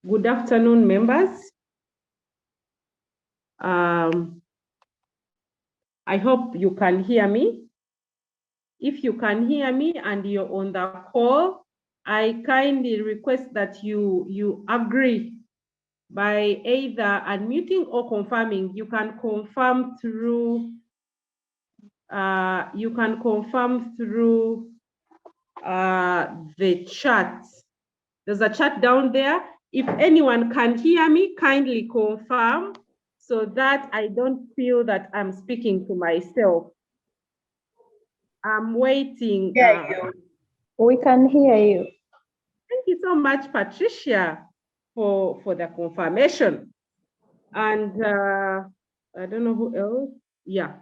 Good afternoon, members. I hope you can hear me. If you can hear me and you're on the call, I kindly request that you agree by either unmuting or confirming. You can confirm through the chat. There's a chat down there. If anyone can hear me, kindly confirm so that I don't feel that I'm speaking to myself. I'm waiting. We can hear you. Thank you so much, Patricia, for the confirmation. And I don't know who else. Yeah.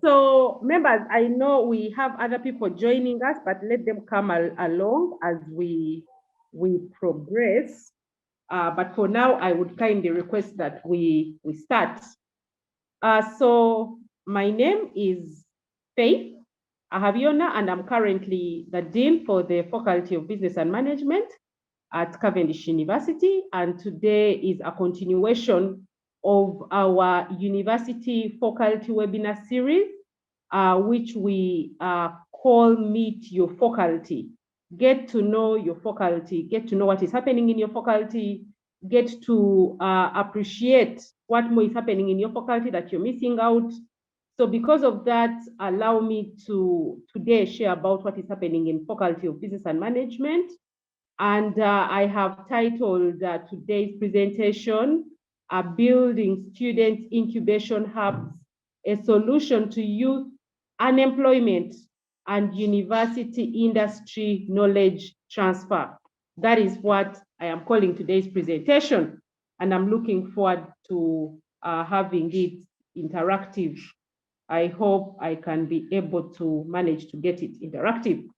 So members, I know we have other people joining us, but let them come along as we progress. But for now, I would kindly request that we start. So my name is Faith Ahabyoona, and I'm currently the Dean for the Faculty of Business and Management at Cavendish University. And today is a continuation of our university faculty webinar series, which we call Meet Your Faculty. Get to know your faculty, get to know what is happening in your faculty, get to appreciate what more is happening in your faculty that you're missing out. So because of that, allow me to today share about what is happening in Faculty of Business and Management. And I have titled today's presentation, Building Student Incubation Hubs, a Solution to Youth Unemployment and University Industry Knowledge Transfer. That is what I am calling today's presentation. And I'm looking forward to having it interactive. I hope I can be able to manage to get it interactive.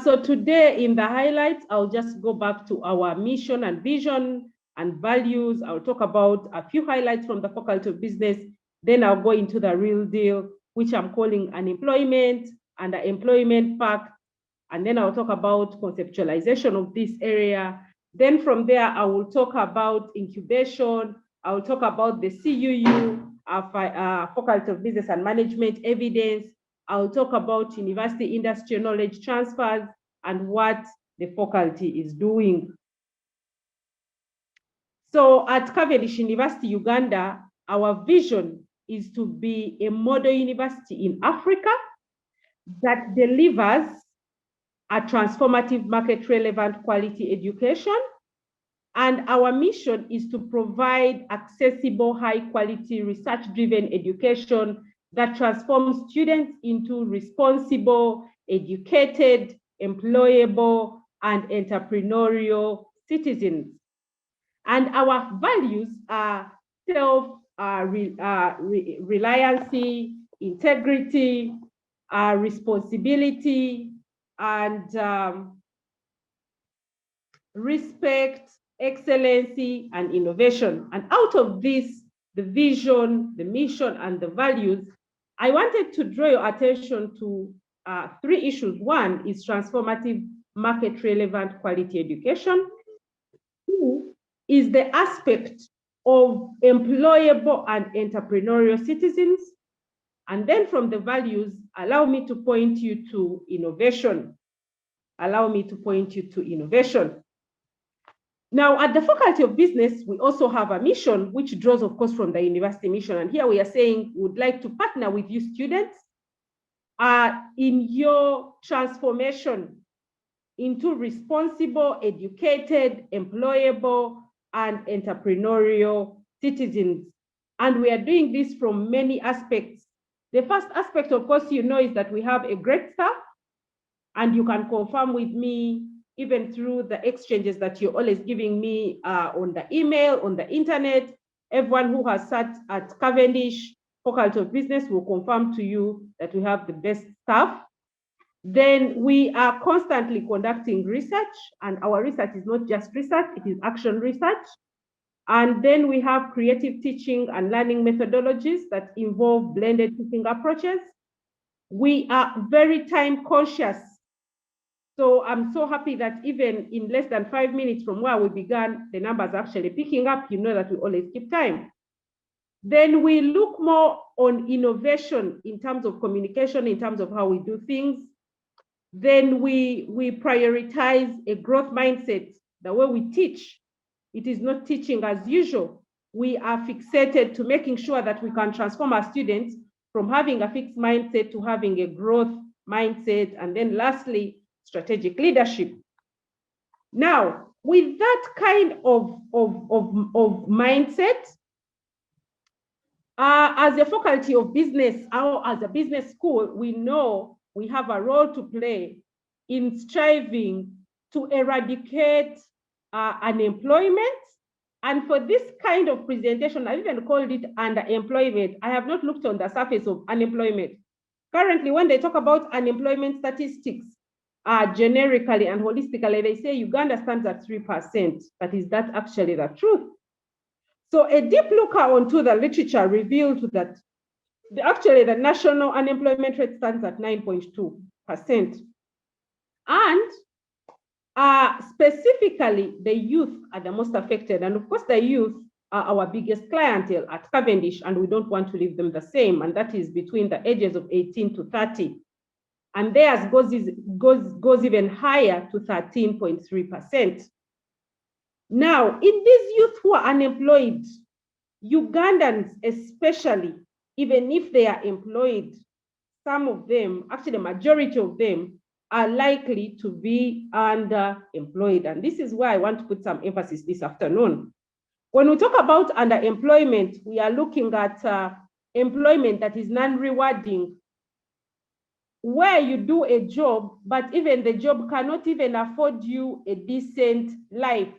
So today in the highlights, I'll just go back to our mission and vision and values. I'll talk about a few highlights from the Faculty of Business. Then I'll go into the real deal, which I'm calling unemployment and the employment pact. And then I'll talk about conceptualization of this area. Then from there, I will talk about incubation. I will talk about the CUU, Faculty of Business and Management evidence. I'll talk about university industry knowledge transfers and what the faculty is doing. So at Cavendish University, Uganda, our vision is to be a model university in Africa that delivers a transformative market relevant quality education. And our mission is to provide accessible, high quality, research driven education that transforms students into responsible, educated, employable, and entrepreneurial citizens. And our values are self-reliancy, integrity, responsibility, and respect, excellency, and innovation. And out of this, the vision, the mission, and the values, I wanted to draw your attention to three issues. One is transformative market relevant quality education. Two is the aspect of employable and entrepreneurial citizens. And then from the values, allow me to point you to innovation. Allow me to point you to innovation. Now, at the Faculty of Business, we also have a mission, which draws, of course, from the university mission. And here we are saying we would like to partner with you students in your transformation into responsible, educated, employable, and entrepreneurial citizens. And we are doing this from many aspects. The first aspect, of course, is that we have a great staff, and you can confirm with me even through the exchanges that you're always giving me on the email, on the internet. Everyone who has sat at Cavendish Faculty of Business will confirm to you that we have the best staff. Then we are constantly conducting research, and our research is not just research, it is action research. And then we have creative teaching and learning methodologies that involve blended teaching approaches. We are very time conscious So I'm so happy that even in less than 5 minutes from where we began, the numbers are actually picking up. You know that we always keep time. Then we look more on innovation in terms of communication, in terms of how we do things. Then we prioritize a growth mindset, the way we teach. It is not teaching as usual. We are fixated to making sure that we can transform our students from having a fixed mindset to having a growth mindset. And then lastly, strategic leadership. Now, with that kind of mindset, as a faculty of business or as a business school, we know we have a role to play in striving to eradicate unemployment. And for this kind of presentation, I even called it underemployment. I have not looked on the surface of unemployment. Currently, when they talk about unemployment statistics, generically and holistically, they say Uganda stands at 3%, but is that actually the truth? So a deep look onto the literature revealed that actually the national unemployment rate stands at 9.2%. And specifically, the youth are the most affected. And of course, the youth are our biggest clientele at Cavendish, and we don't want to leave them the same. And that is between the ages of 18 to 30. And theirs goes even higher to 13.3%. Now, in these youth who are unemployed, Ugandans especially, even if they are employed, some of them, actually the majority of them, are likely to be underemployed. And this is why I want to put some emphasis this afternoon. When we talk about underemployment, we are looking at employment that is non-rewarding, where you do a job, but even the job cannot even afford you a decent life.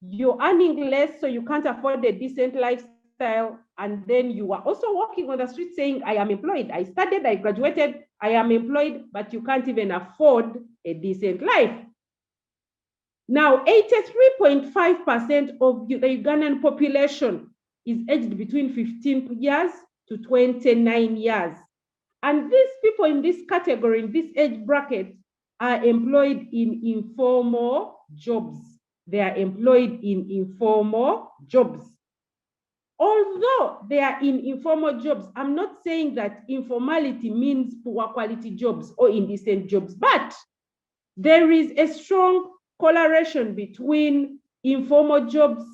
You're earning less, so you can't afford a decent lifestyle. And then you are also walking on the street saying, I am employed. I studied, I graduated, I am employed, but you can't even afford a decent life. Now, 83.5% of the Ugandan population is aged between 15 years to 29 years. And these people in this category, in this age bracket, are employed in informal jobs. They are employed in informal jobs. Although they are in informal jobs, I'm not saying that informality means poor quality jobs or indecent jobs, but there is a strong correlation between informal jobs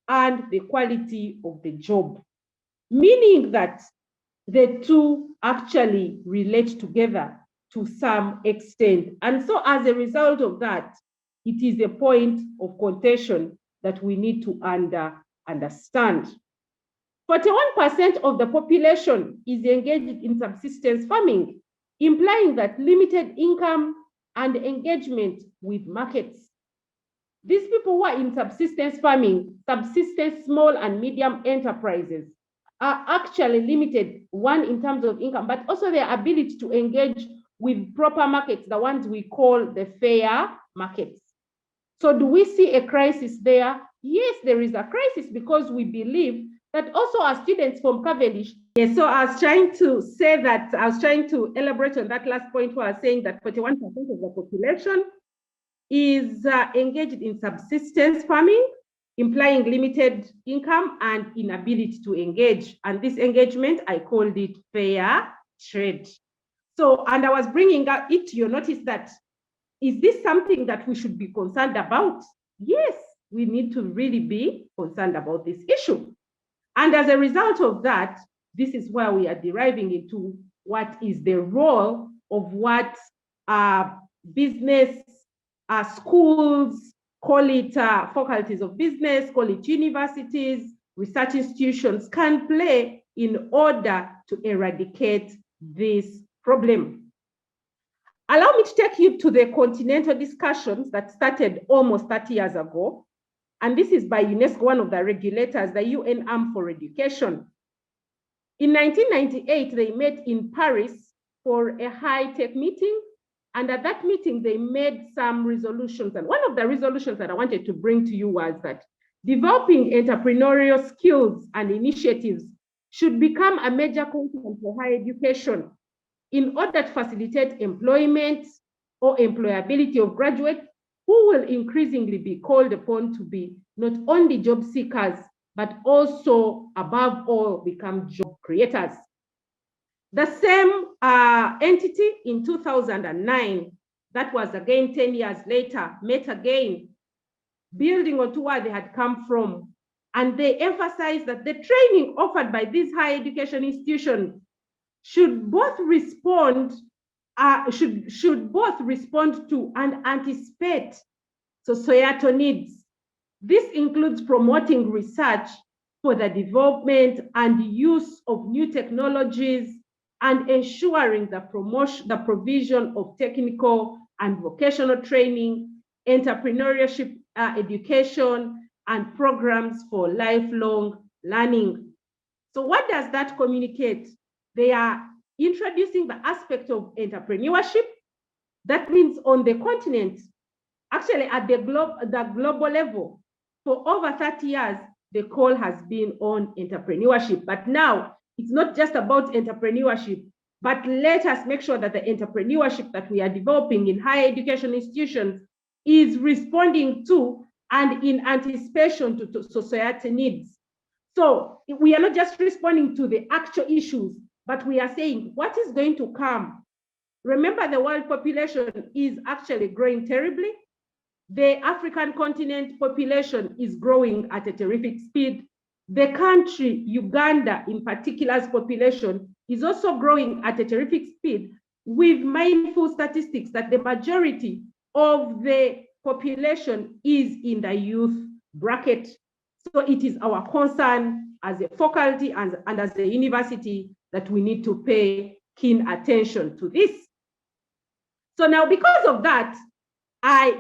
and the quality of the job, meaning that the two actually relate together to some extent. And so as a result of that, it is a point of contention that we need to understand. 41% of the population is engaged in subsistence farming, implying that limited income and engagement with markets. These people who are in subsistence farming, subsistence small and medium enterprises, are actually limited, one, in terms of income, but also their ability to engage with proper markets, the ones we call the fair markets. So do we see a crisis there? Yes, there is a crisis, because we believe that also our students from Cavendish. Yes, so I was trying to say that, I was trying to elaborate on that last point where I was saying that 41% of the population is engaged in subsistence farming, implying limited income and inability to engage. And this engagement, I called it fair trade. So, and I was bringing up it to your notice that, is this something that we should be concerned about? Yes, we need to really be concerned about this issue. And as a result of that, this is where we are deriving into what is the role of what business schools, call it faculties of business, call it universities, research institutions, can play in order to eradicate this problem. Allow me to take you to the continental discussions that started almost 30 years ago. And this is by UNESCO, one of the regulators, the UN Arm for Education. In 1998, they met in Paris for a high-tech meeting. And at that meeting, they made some resolutions. And one of the resolutions that I wanted to bring to you was that developing entrepreneurial skills and initiatives should become a major concern for higher education in order to facilitate employment, or employability of graduates who will increasingly be called upon to be not only job seekers, but also, above all, become job creators. The same entity in 2009, that was again 10 years later, met again, building on to where they had come from. And they emphasized that the training offered by these higher education institutions should both respond to and anticipate societal needs. This includes promoting research for the development and use of new technologies and ensuring the provision of technical and vocational training, entrepreneurship education, and programs for lifelong learning. So what does that communicate? They are introducing the aspect of entrepreneurship. That means on the continent, actually at the global level, for over 30 years, the call has been on entrepreneurship. But now it's not just about entrepreneurship, but let us make sure that the entrepreneurship that we are developing in higher education institutions is responding to and in anticipation to society needs. So we are not just responding to the actual issues, but we are saying what is going to come. Remember, the world population is actually growing terribly. The African continent population is growing at a terrific speed. The country, Uganda in particular's population, is also growing at a terrific speed, with mindful statistics that the majority of the population is in the youth bracket. So it is our concern as a faculty and as a university that we need to pay keen attention to this. So now, because of that,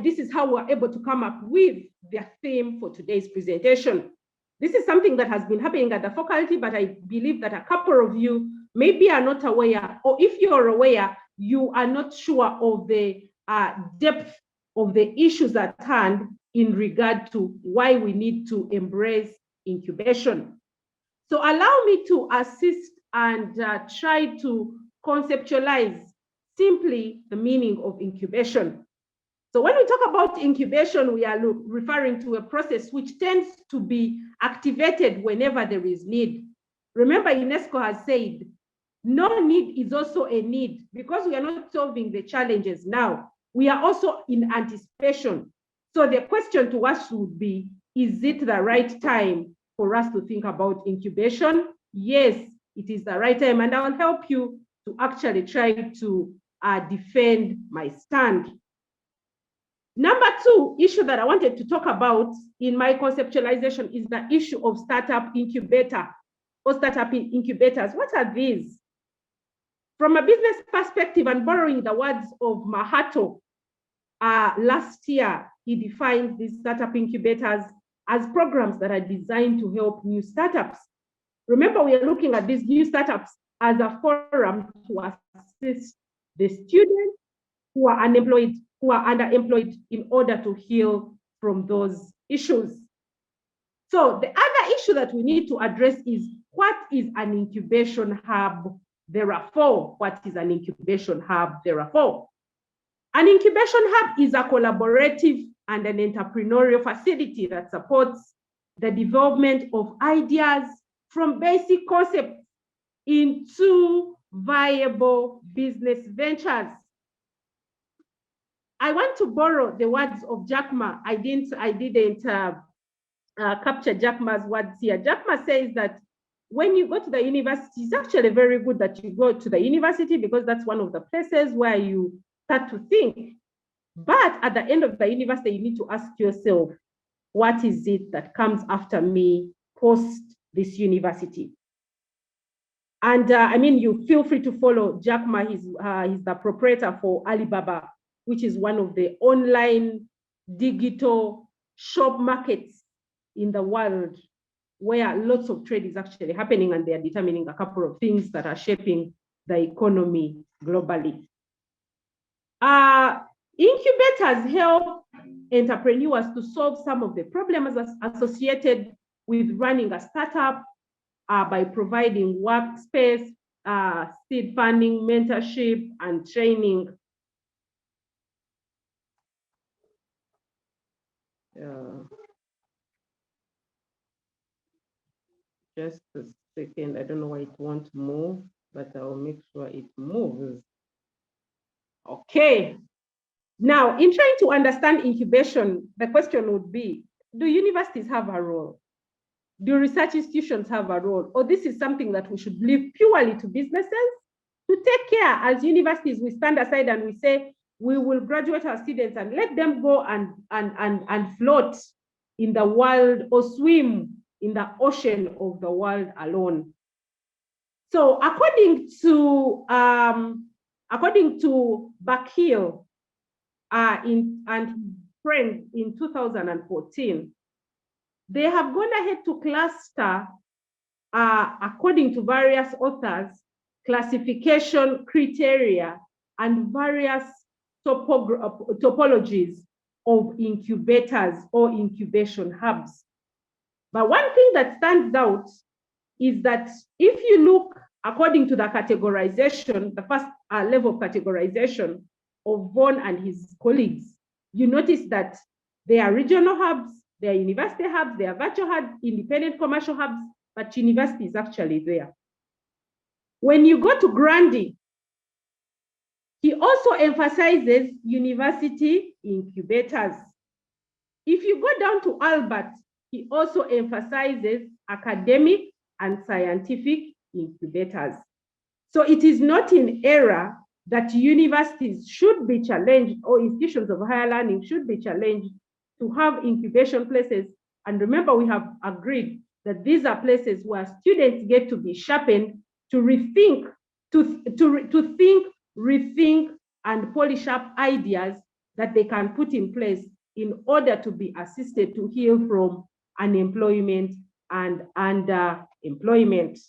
this is how we're able to come up with the theme for today's presentation. This is something that has been happening at the faculty, but I believe that a couple of you maybe are not aware, or if you're aware, you are not sure of the depth of the issues at hand in regard to why we need to embrace incubation. So allow me to assist and try to conceptualize simply the meaning of incubation. So when we talk about incubation, we are referring to a process which tends to be activated whenever there is need. Remember, UNESCO has said, no need is also a need, because we are not solving the challenges now. We are also in anticipation. So the question to us would be, is it the right time for us to think about incubation? Yes, it is the right time, and I will help you to actually try to defend my stand. Number two issue that I wanted to talk about in my conceptualization is the issue of startup incubator or startup incubators. What are these? From a business perspective, and borrowing the words of Mahato, last year, he defined these startup incubators as programs that are designed to help new startups. Remember, we are looking at these new startups as a forum to assist the students who are unemployed, who are underemployed, in order to heal from those issues. So the other issue that we need to address is, what is an incubation hub? Therefore, what is an incubation hub? Therefore, an incubation hub is a collaborative and an entrepreneurial facility that supports the development of ideas from basic concepts into viable business ventures. I want to borrow the words of Jack Ma. I didn't capture Jack Ma's words here. Jack Ma says that when you go to the university, it's actually very good that you go to the university, because that's one of the places where you start to think. But at the end of the university, you need to ask yourself, what is it that comes after me post this university? And I mean, you feel free to follow Jack Ma. He's the proprietor for Alibaba, which is one of the online digital shop markets in the world, where lots of trade is actually happening, and they are determining a couple of things that are shaping the economy globally. Incubators help entrepreneurs to solve some of the problems associated with running a startup by providing workspace, seed funding, mentorship, and training. Just a second. I don't know why it won't move, but I'll make sure it moves. Okay. Now, in trying to understand incubation, the question would be, do universities have a role? Do research institutions have a role? Or this is something that we should leave purely to businesses to take care? As universities, we stand aside and we say, we will graduate our students and let them go and float in the world or swim in the ocean of the world alone. So according to Bakil and friends in 2014, they have gone ahead to cluster, according to various authors, classification criteria and various topologies of incubators or incubation hubs. But one thing that stands out is that if you look according to the categorization, the first level of categorization of Vaughan and his colleagues, you notice that there are regional hubs, there are university hubs, there are virtual hubs, independent commercial hubs, but university is actually there. When you go to Grandi, he also emphasizes university incubators. If you go down to Albert, he also emphasizes academic and scientific incubators. So it is not in error that universities should be challenged, or institutions of higher learning should be challenged to have incubation places. And remember, we have agreed that these are places where students get to be sharpened to rethink, to think, rethink, and polish up ideas that they can put in place in order to be assisted to heal from unemployment and underemployment.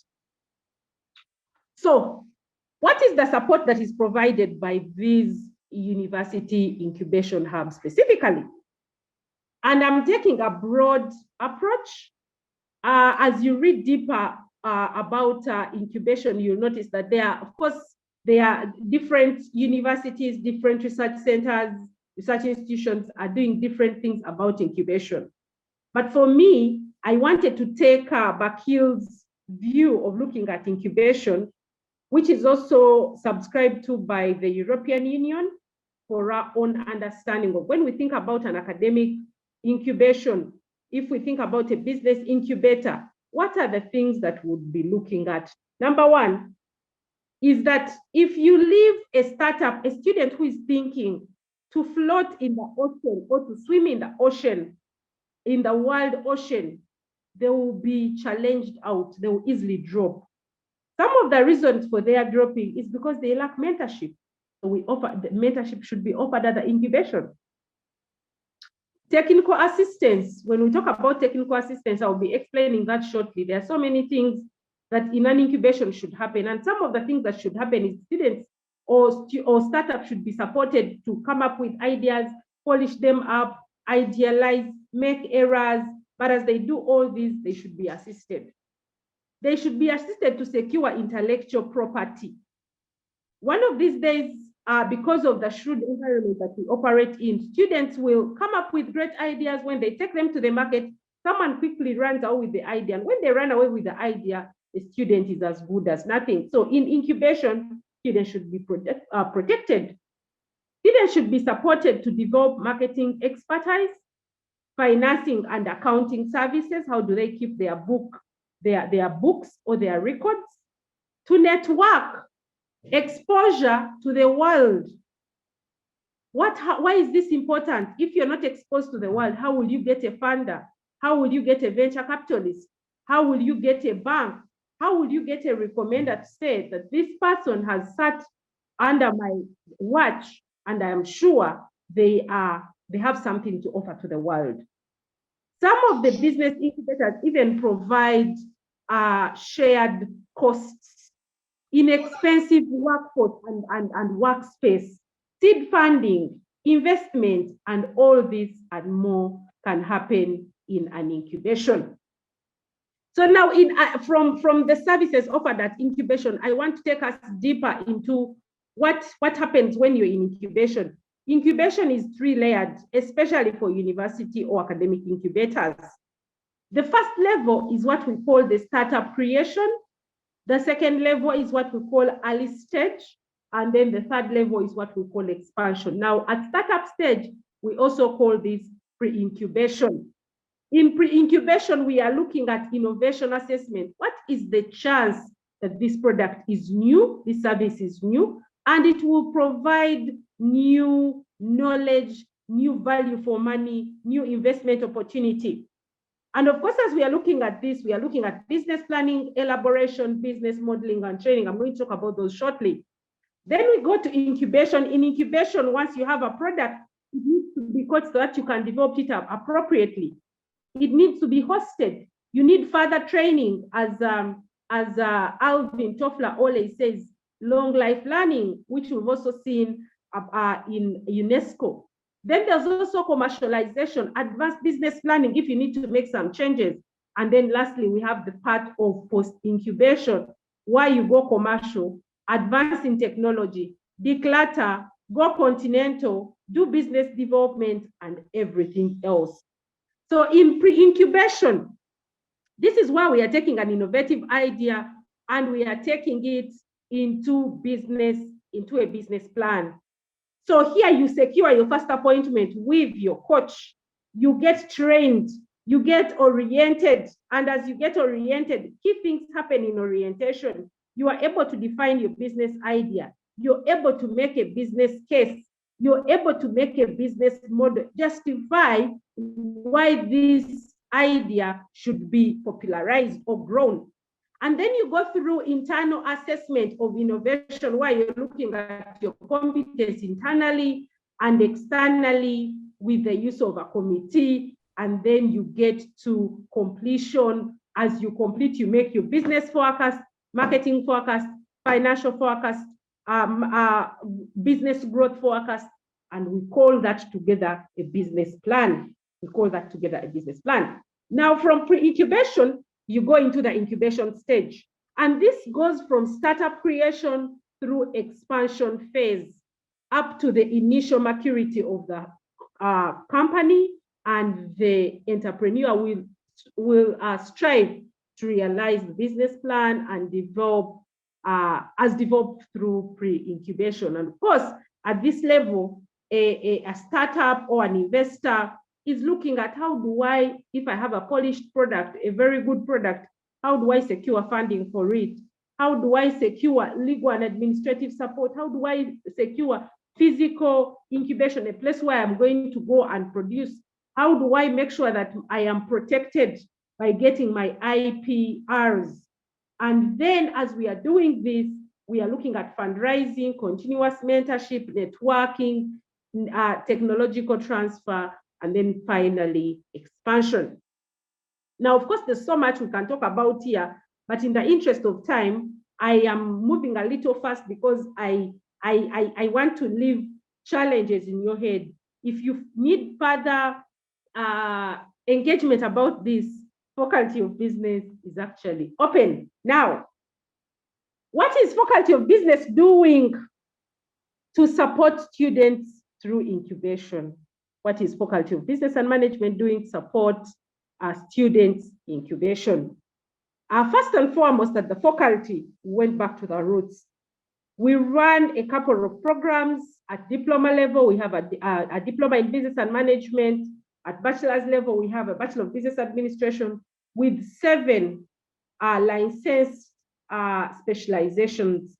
So, what is the support that is provided by these university incubation hubs specifically? And I'm taking a broad approach. As you read deeper about incubation, you'll notice that there are, of course, there are different universities, different research centers, research institutions are doing different things about incubation. But for me, I wanted to take Bakil's view of looking at incubation, which is also subscribed to by the European Union, for our own understanding of when we think about an academic incubation, if we think about a business incubator, what are the things that we'll be looking at? Number one is that if you leave a startup, a student who is thinking to float in the ocean or to swim in the ocean, in the world ocean, they will be challenged out, they will easily drop. Some of the reasons for their dropping is because they lack mentorship. So we offer, the mentorship should be offered at the incubation. Technical assistance, when we talk about technical assistance, I'll be explaining that shortly. There are so many things that in an incubation should happen. And some of the things that should happen is students or startups should be supported to come up with ideas, polish them up, idealize, make errors. But as they do all this, they should be assisted. They should be assisted to secure intellectual property. One of these days, because of the shrewd environment that we operate in, students will come up with great ideas. When they take them to the market, someone quickly runs out with the idea. And when they run away with the idea, the student is as good as nothing. So in incubation, students should be protected. Students should be supported to develop marketing expertise, financing and accounting services. How do they keep their books or their records? To network, exposure to the world. Why is this important? If you're not exposed to the world, how will you get a funder? How will you get a venture capitalist? How will you get a bank? How will you get a recommender to say that this person has sat under my watch and I am sure they have something to offer to the world? Some of the business incubators even provide shared costs, inexpensive workforce and workspace, seed funding, investment, and all this and more can happen in an incubation. So now from the services offered at incubation, I want to take us deeper into what happens when you're in incubation. incubation is 3-layered, especially for university or academic incubators. The first level is what we call the startup creation. The second level is what we call early stage. And then the third level is what we call expansion. Now, at startup stage, we also call this pre-incubation. In pre-incubation, we are looking at innovation assessment. What is the chance that this product is new, this service is new, and it will provide new knowledge, new value for money, new investment opportunity. And of course, as we are looking at this, we are looking at business planning, elaboration, business modeling, and training. I'm going to talk about those shortly. Then we go to incubation. In incubation, once you have a product, it needs to be caught so that you can develop it up appropriately. It needs to be hosted. You need further training, as Alvin Toffler always says, long life learning, which we've also seen in UNESCO. Then there's also commercialization, advanced business planning, if you need to make some changes. And then lastly, we have the part of post-incubation, where you go commercial, advance in technology, declutter, go continental, do business development, and everything else. So in pre-incubation, this is where we are taking an innovative idea and we are taking it into a business plan. So here you secure your first appointment with your coach. You get trained, you get oriented. And as you get oriented, key things happen in orientation. You are able to define your business idea. You're able to make a business case. You're able to make a business model, justify why this idea should be popularized or grown. And then you go through internal assessment of innovation, where you're looking at your competence internally and externally with the use of a committee. And then you get to completion. As you complete, you make your business forecast, marketing forecast, financial forecast, business growth forecast, and we call that together a business plan. We call that together a business plan. Now, from pre-incubation, you go into the incubation stage. And this goes from startup creation through expansion phase up to the initial maturity of the company, and the entrepreneur will strive to realize the business plan and develop as developed through pre-incubation. And of course, at this level, a startup or an investor is looking at how do I, if I have a polished product, a very good product, how do I secure funding for it? How do I secure legal and administrative support? How do I secure physical incubation, a place where I'm going to go and produce? How do I make sure that I am protected by getting my IPRs? And then as we are doing this, we are looking at fundraising, continuous mentorship, networking, technological transfer, and then finally expansion. Now, of course, there's so much we can talk about here, but in the interest of time, I am moving a little fast because I want to leave challenges in your head. If you need further engagement about this, Faculty of Business is actually open. Now, what is Faculty of Business doing to support students through incubation? What is Faculty of Business and Management doing to support students incubation? First and foremost, at the faculty, we went back to the roots. We ran a couple of programs at diploma level. We have a diploma in business and management. At bachelor's level, we have a Bachelor of Business Administration with 7 licensed specializations.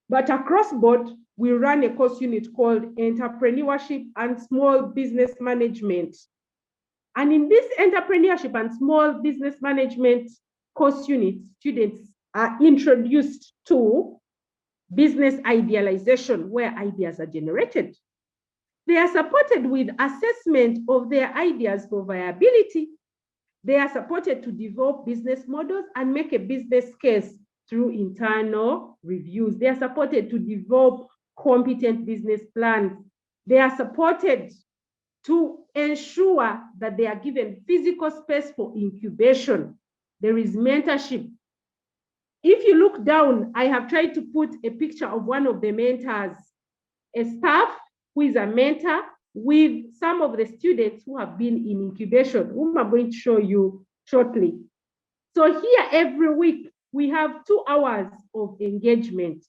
But across board, we run a course unit called Entrepreneurship and Small Business Management. And in this Entrepreneurship and Small Business Management course unit, students are introduced to business idealization, where ideas are generated. They are supported with assessment of their ideas for viability. They are supported to develop business models and make a business case through internal reviews. They are supported to develop competent business plans. They are supported to ensure that they are given physical space for incubation. There is mentorship. If you look down, I have tried to put a picture of one of the mentors, a staff who is a mentor, with some of the students who have been in incubation, whom I'm going to show you shortly. So here every week, we have 2 hours of engagement.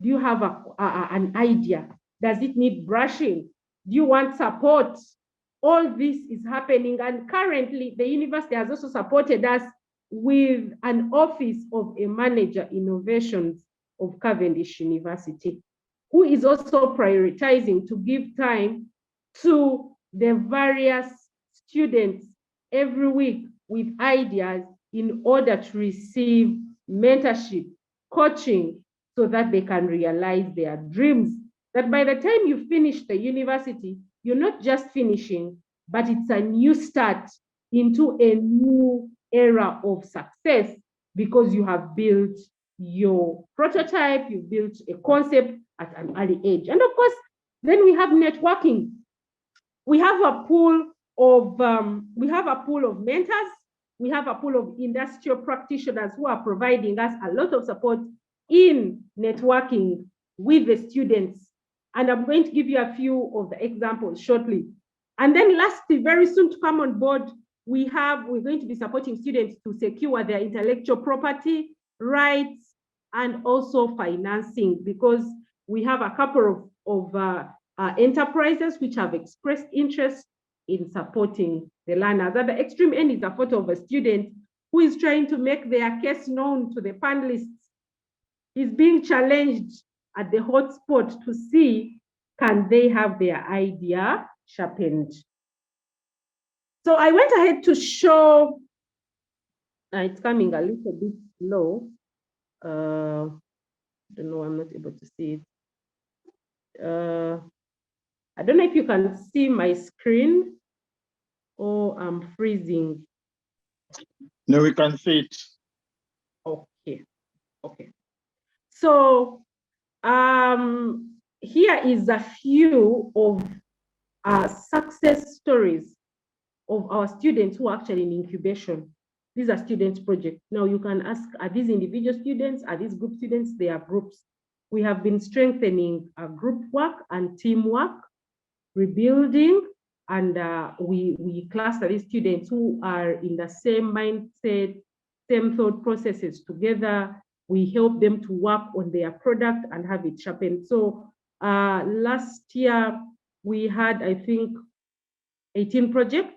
Do you have an idea? Does it need brushing? Do you want support? All this is happening. And currently, the university has also supported us with an office of a manager innovations of Cavendish University, who is also prioritizing to give time to the various students every week with ideas in order to receive mentorship, coaching, so that they can realize their dreams. That by the time you finish the university, you're not just finishing, but it's a new start into a new era of success, because you have built your prototype, you built a concept at an early age. And of course, then we have networking. We have a pool of mentors. We have a pool of industrial practitioners who are providing us a lot of support in networking with the students. And I'm going to give you a few of the examples shortly. And then lastly, very soon to come on board, we're going to be supporting students to secure their intellectual property rights and also financing, because we have a couple of enterprises which have expressed interest in supporting the learners. At the extreme end is a photo of a student who is trying to make their case known to the panelists. He's being challenged at the hotspot to see, can they have their idea sharpened? So I went ahead to show, it's coming a little bit slow. I don't know, I'm not able to see it. I don't know if you can see my screen or I'm freezing. No, we can see it. Okay. So here is a few of success stories of our students who are actually in incubation. These are students' projects. Now you can ask, are these individual students? Are these group students? They are groups. We have been strengthening group work and teamwork, rebuilding, and we cluster these students who are in the same mindset, same thought processes together. We help them to work on their product and have it sharpened. So last year we had, I think, 18 projects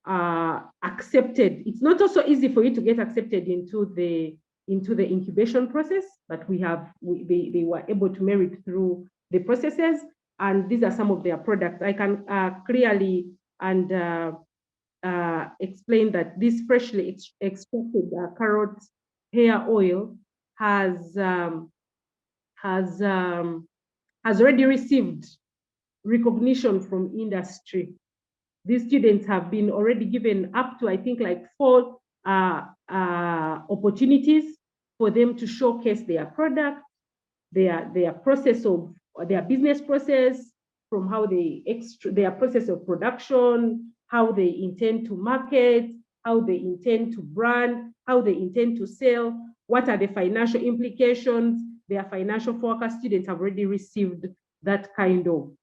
accepted. It's not also easy for you to get accepted into the incubation process, but they were able to merit through the processes, and these are some of their products. I can clearly and explain that this freshly extracted carrot hair oil has already received recognition from industry. These students have been already given up to, I think, like 4 opportunities for them to showcase their product, their process of their business process, from how their process of production, how they intend to market, how they intend to brand, how they intend to sell, what are the financial implications. Their financial forecast. Students have already received that kind of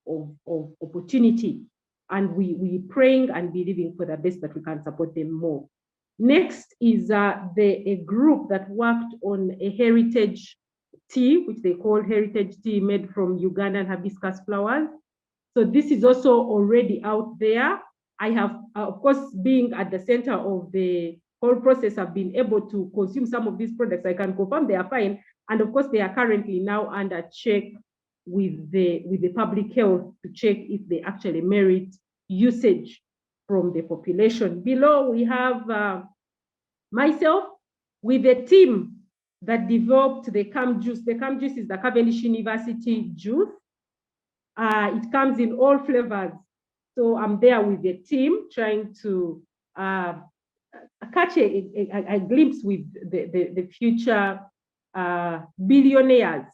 opportunity. And we praying and believing for the best that we can support them more. Next is a group that worked on a heritage tea, which they call heritage tea, made from Ugandan hibiscus flowers. So this is also already out there. I have, of course, being at the center of the whole process, I've been able to consume some of these products. I can confirm they are fine. And of course, they are currently now under check with the public health to check if they actually merit usage from the population. Below, we have myself with a team that developed the CAM juice. The CAM juice is the Cavendish University juice. It comes in all flavors. So I'm there with the team trying to catch a glimpse with the future billionaires.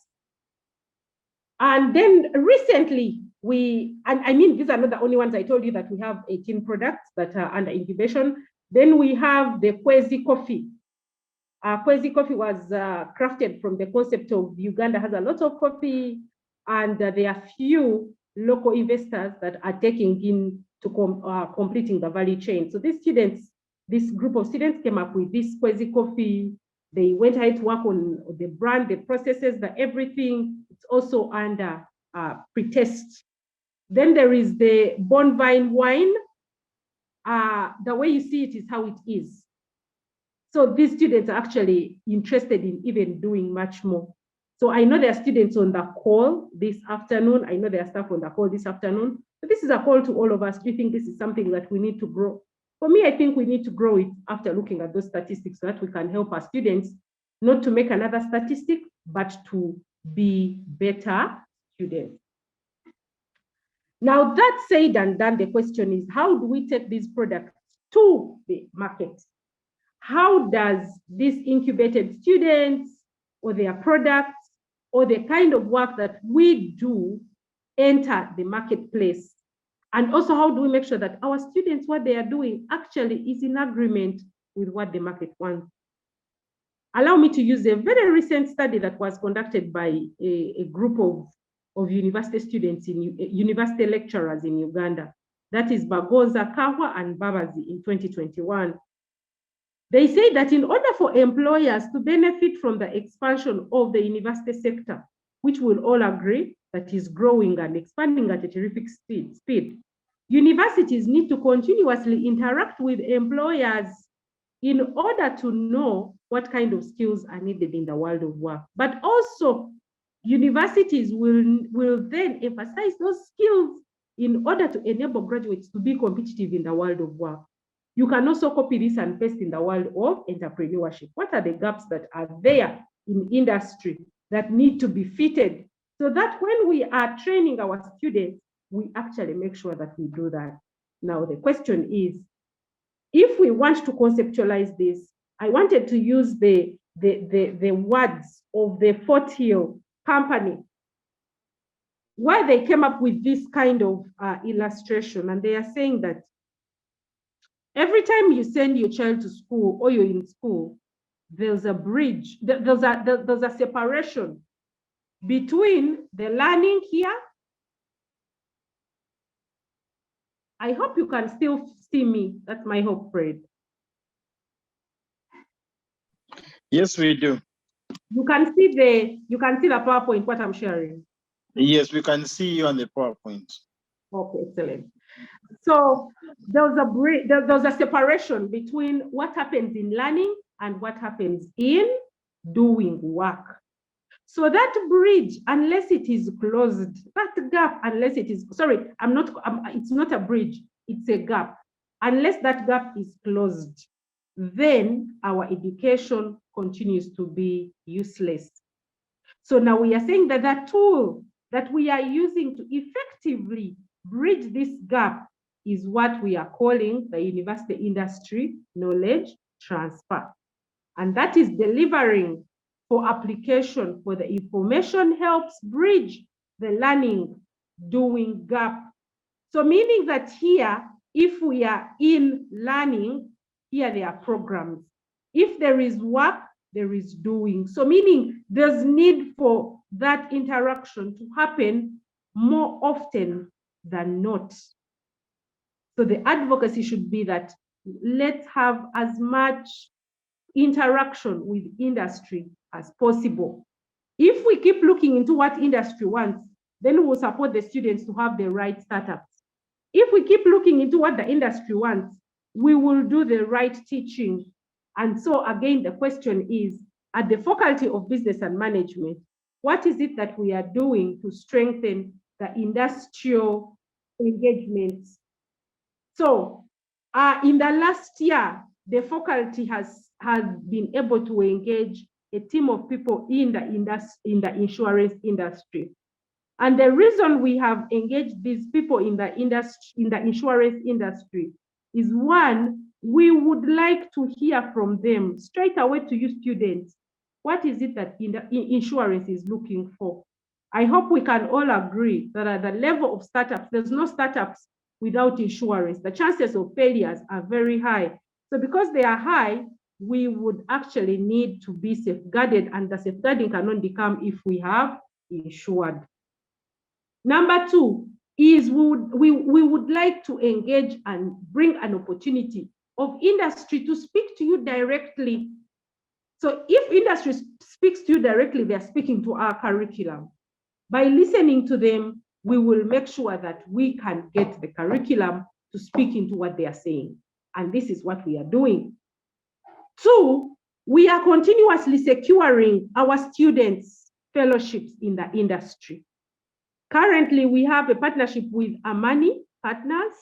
And then recently, I mean, these are not the only ones. I told you that we have 18 products that are under incubation. Then we have the Kwezi coffee. Kwezi coffee was crafted from the concept of Uganda has a lot of coffee and there are few local investors that are taking in to completing the value chain. So these students, this group of students came up with this Kwezi coffee. They went ahead to work on the brand, the processes, the everything. It's also under pre-test. Then there is the Bonvine wine. The way you see it is how it is. So these students are actually interested in even doing much more. So I know there are students on the call this afternoon. I know there are staff on the call this afternoon. So this is a call to all of us. Do you think this is something that we need to grow? For me, I think we need to grow it after looking at those statistics so that we can help our students not to make another statistic, but to be better students. Now that said and done, the question is, how do we take these products to the market? How does these incubated students or their products or the kind of work that we do enter the marketplace? And also, how do we make sure that our students, what they are doing actually is in agreement with what the market wants? Allow me to use a very recent study that was conducted by a group of university students, university lecturers in Uganda. That is Bagoza, Kahwa, and Babazi in 2021. They say that in order for employers to benefit from the expansion of the university sector, which we'll all agree that is growing and expanding at a terrific speed, universities need to continuously interact with employers in order to know what kind of skills are needed in the world of work. But also, universities will then emphasize those skills in order to enable graduates to be competitive in the world of work. You can also copy this and paste in the world of entrepreneurship. What are the gaps that are there in industry that need to be fitted so that when we are training our students, we actually make sure that we do that? Now, the question is, if we want to conceptualize this, I wanted to use the words of the Fort Hill company, why they came up with this kind of illustration. And they are saying that every time you send your child to school or you're in school, there's a bridge, there's a separation between the learning here. I hope you can still see me. That's my hope, Fred. Yes, we do. You can see the PowerPoint, what I'm sharing. Yes, we can see you on the PowerPoint. Okay, excellent. So there's a separation between what happens in learning and what happens in doing work. So that bridge, unless it is closed, that gap, unless it is, sorry, it's not a bridge, it's a gap. Unless that gap is closed, then our education continues to be useless. So now we are saying that the tool that we are using to effectively bridge this gap is what we are calling the university industry knowledge transfer. And that is delivering for application for the information helps bridge the learning doing gap. So meaning that here, if we are in learning, here there are programs. If there is work, there is doing. So meaning there's need for that interaction to happen more often than not. So the advocacy should be that let's have as much interaction with industry as possible. If we keep looking into what industry wants, then we'll support the students to have the right startups. If we keep looking into what the industry wants, we will do the right teaching. And so again, the question is, at the Faculty of Business and Management, what is it that we are doing to strengthen the industrial engagements? So in the last year, the faculty has been able to engage a team of people in the insurance industry. And the reason we have engaged these people in the insurance industry is, one, we would like to hear from them straight away to you students. What is it that insurance is looking for? I hope we can all agree that at the level of startups, there's no startups without insurance. The chances of failures are very high. So because they are high, we would actually need to be safeguarded, and the safeguarding can only come if we have insured. Number two is we would like to engage and bring an opportunity of industry to speak to you directly. So if industry speaks to you directly, they're speaking to our curriculum. By listening to them, we will make sure that we can get the curriculum to speak into what they are saying. And this is what we are doing. Two, we are continuously securing our students' fellowships in the industry. Currently, we have a partnership with Amani Partners,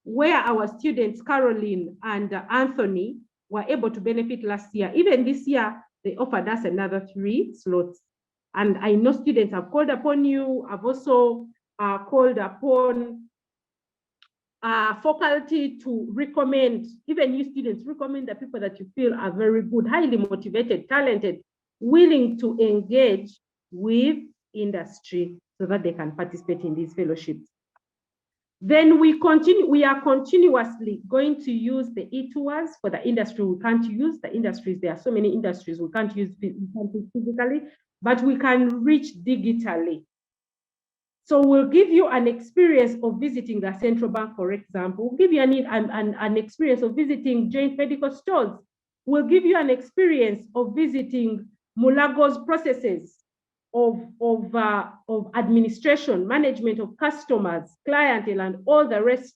where our students, Caroline and Anthony, were able to benefit last year. Even this year, they offered us another 3 slots. And I know students have called upon you. I've also called upon faculty to recommend, even you students, recommend the people that you feel are very good, highly motivated, talented, willing to engage with industry so that they can participate in these fellowships. Then we are continuously going to use the e-tours for the industry. We can't use the industries. There are so many industries we can't use physically, but we can reach digitally. So we'll give you an experience of visiting the central bank, for example. We'll give you an experience of visiting joint medical stores. We'll give you an experience of visiting Mulago's processes of administration, management of customers, clientele, and all the rest,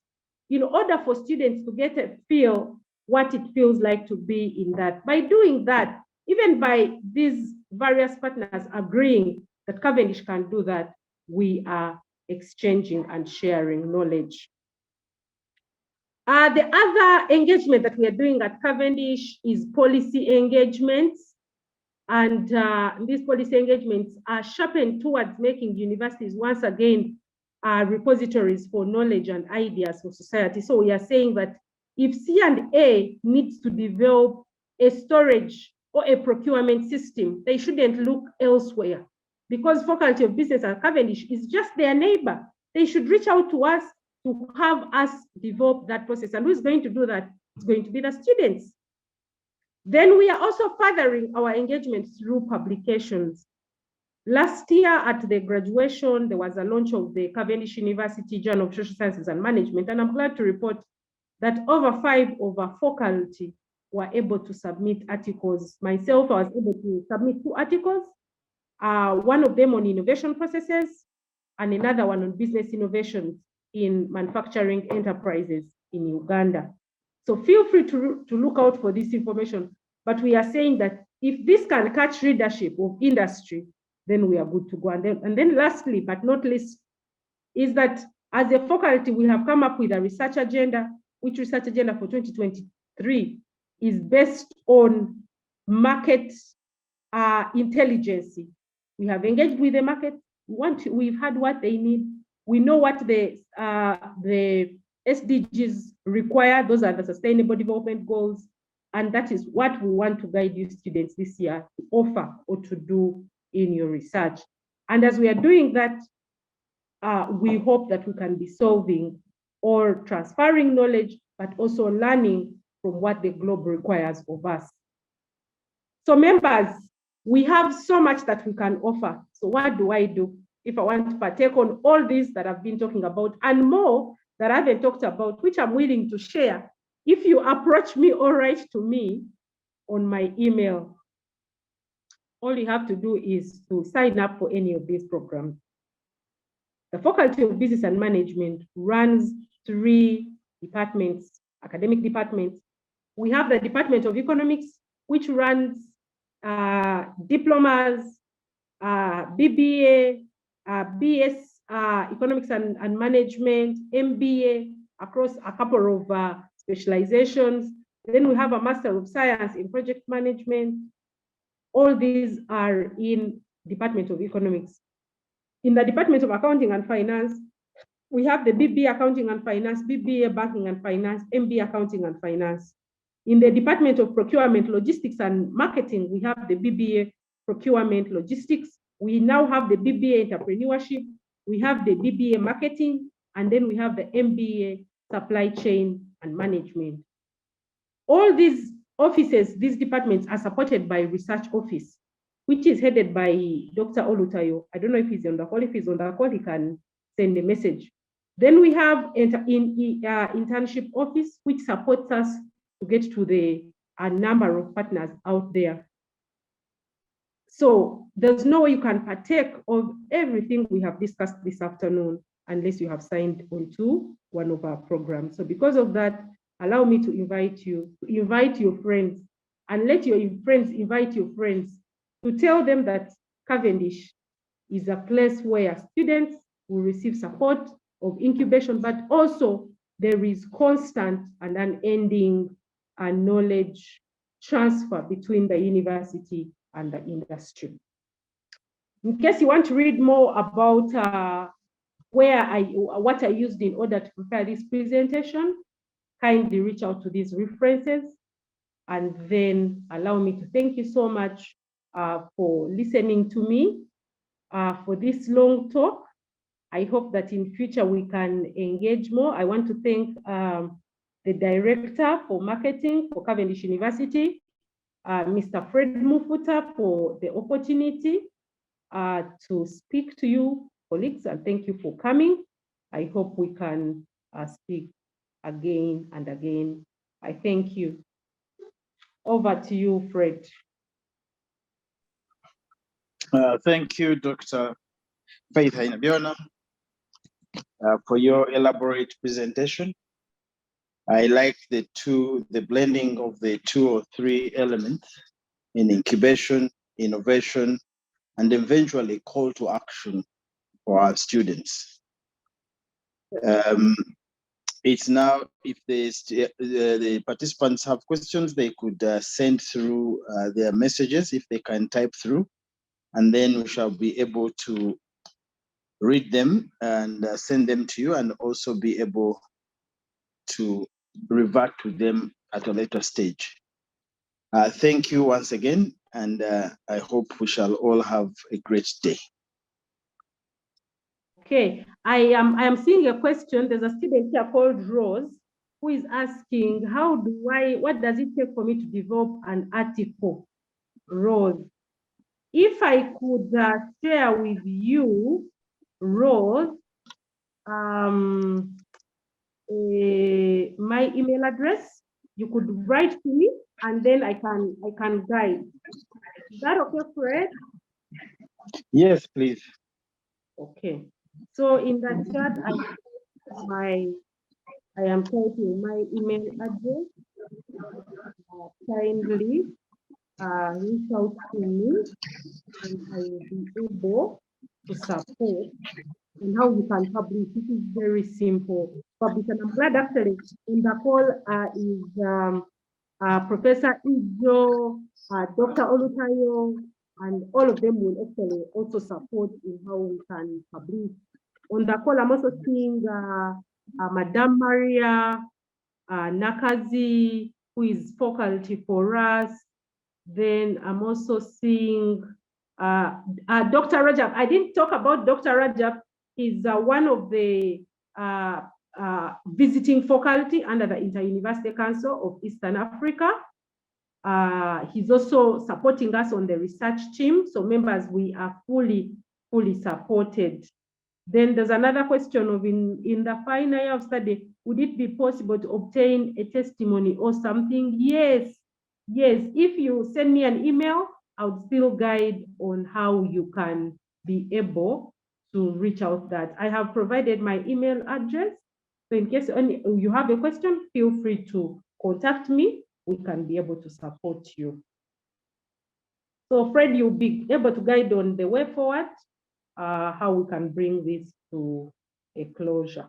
in order for students to get a feel what it feels like to be in that. By doing that, even by these various partners agreeing that Cavendish can do that, we are exchanging and sharing knowledge. The other engagement that we are doing at Cavendish is policy engagements. And these policy engagements are sharpened towards making universities once again repositories for knowledge and ideas for society. So we are saying that if C&A needs to develop a storage or a procurement system, they shouldn't look elsewhere, because Faculty of Business at Cavendish is just their neighbor. They should reach out to us to have us develop that process. And who's going to do that? It's going to be the students. Then we are also furthering our engagement through publications. Last year at the graduation, there was a launch of the Cavendish University Journal of Social Sciences and Management, and I'm glad to report that over 5 of our faculty were able to submit articles. Myself, I was able to submit 2 articles, one of them on innovation processes and another one on business innovations in manufacturing enterprises in Uganda. So feel free to look out for this information. But we are saying that if this can catch readership of industry, then we are good to go. And then lastly, but not least, is that as a faculty, we have come up with a research agenda, which research agenda for 2023 is based on market intelligence. We have engaged with the market. We've heard what they need. We know what the SDGs require. Those are the Sustainable Development Goals. And that is what we want to guide you students this year to offer or to do in your research. And as we are doing that, we hope that we can be solving or transferring knowledge, but also learning from what the globe requires of us. So members, we have so much that we can offer. So what do I do if I want to partake on all these that I've been talking about and more that I haven't talked about, which I'm willing to share? If you approach me or write to me on my email, all you have to do is to sign up for any of these programs. The Faculty of Business and Management runs 3 departments, academic departments. We have the Department of Economics, which runs diplomas, BBA, BS, Economics and Management, MBA, across a couple of specializations. Then we have a Master of Science in Project Management. All these are in Department of Economics. In the Department of Accounting and Finance, we have the BBA Accounting and Finance, BBA Banking and Finance, MBA Accounting and Finance. In the Department of Procurement, Logistics and Marketing, we have the BBA Procurement Logistics. We now have the BBA Entrepreneurship. We have the BBA Marketing, and then we have the MBA Supply Chain and Management. All these offices, these departments are supported by research office. which is headed by Dr. Olutayo. I don't know if he's on the call. If he's on the call, he can send a message. Then we have internship office, which supports us to get to a number of partners out there. So there's no way you can partake of everything we have discussed this afternoon unless you have signed onto one of our programs. So because of that, allow me to invite your friends, and let your friends invite your friends, to tell them that Cavendish is a place where students will receive support of incubation, but also there is constant and unending knowledge transfer between the university and the industry. In case you want to read more about what I used in order to prepare this presentation, kindly reach out to these references. And then allow me to thank you so much for listening to me for this long talk. I hope that in future we can engage more. I want to thank the Director for Marketing for Cavendish University, Mr. Fred Mufuta, for the opportunity to speak to you, colleagues, and thank you for coming. I hope we can speak again and again. I thank you. Over to you, Fred. Thank you, Dr. Faith Ahabyoona, for your elaborate presentation. I like the blending of the 2 or 3 elements in incubation, innovation, and eventually call to action for our students. It's now, if the participants have questions, they could send through their messages if they can type through, and then we shall be able to read them and send them to you, and also be able to revert to them at a later stage. Thank you once again, and I hope we shall all have a great day. Okay, I am seeing a question. There's a student here called Rose who is asking, what does it take for me to develop an article? Rose, if I could share with you, Rose, my email address, you could write to me, and then I can guide. Is that okay, Fred? Yes, please. Okay. So in that chat, I am typing my email address. Kindly reach out to me, and I will be able to support and how you can publish. It is very simple. Publish, and I'm glad actually in the call is Professor Ijo, Dr. Olutayo, and all of them will actually also support in how we can publish. On the call, I'm also seeing Madame Maria Nakazi, who is faculty for us. Then I'm also seeing Dr. Rajab. I didn't talk about Dr. Rajab. He's one of the visiting faculty under the Inter-University Council of Eastern Africa. He's also supporting us on the research team. So members, we are fully supported. Then there's another question of in the final year of study, would it be possible to obtain a testimony or something? Yes. If you send me an email, I would still guide on how you can be able to reach out that. I have provided my email address. So in case you have a question, feel free to contact me. We can be able to support you. So Fred, you'll be able to guide on the way forward, how we can bring this to a closure.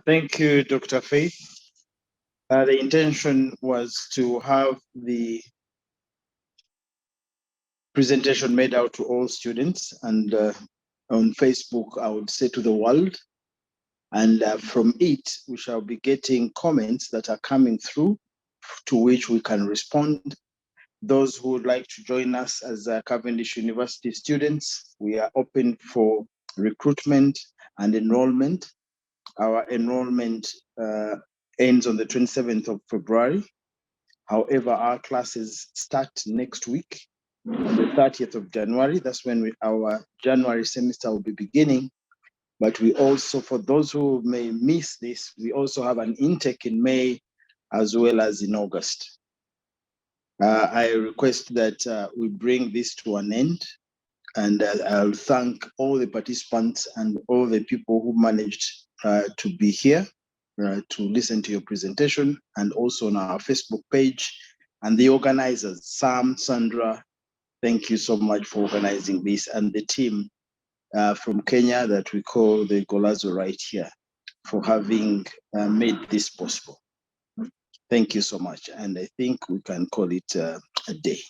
Thank you, Dr. Faith. The intention was to have the presentation made out to all students, and on Facebook, I would say to the world. And from it, we shall be getting comments that are coming through, to which we can respond. Those who would like to join us as Cavendish University students, we are open for recruitment and enrollment. Our enrollment ends on the 27th of February. However, our classes start next week, on the 30th of January. That's when our January semester will be beginning. But we also, for those who may miss this, we also have an intake in May as well as in August. I request that we bring this to an end, and I'll thank all the participants and all the people who managed to be here to listen to your presentation, and also on our Facebook page, and the organizers, Sam, Sandra, thank you so much for organizing this, and the team from Kenya that we call the Golazo right here for having made this possible. Thank you so much. And I think we can call it a day.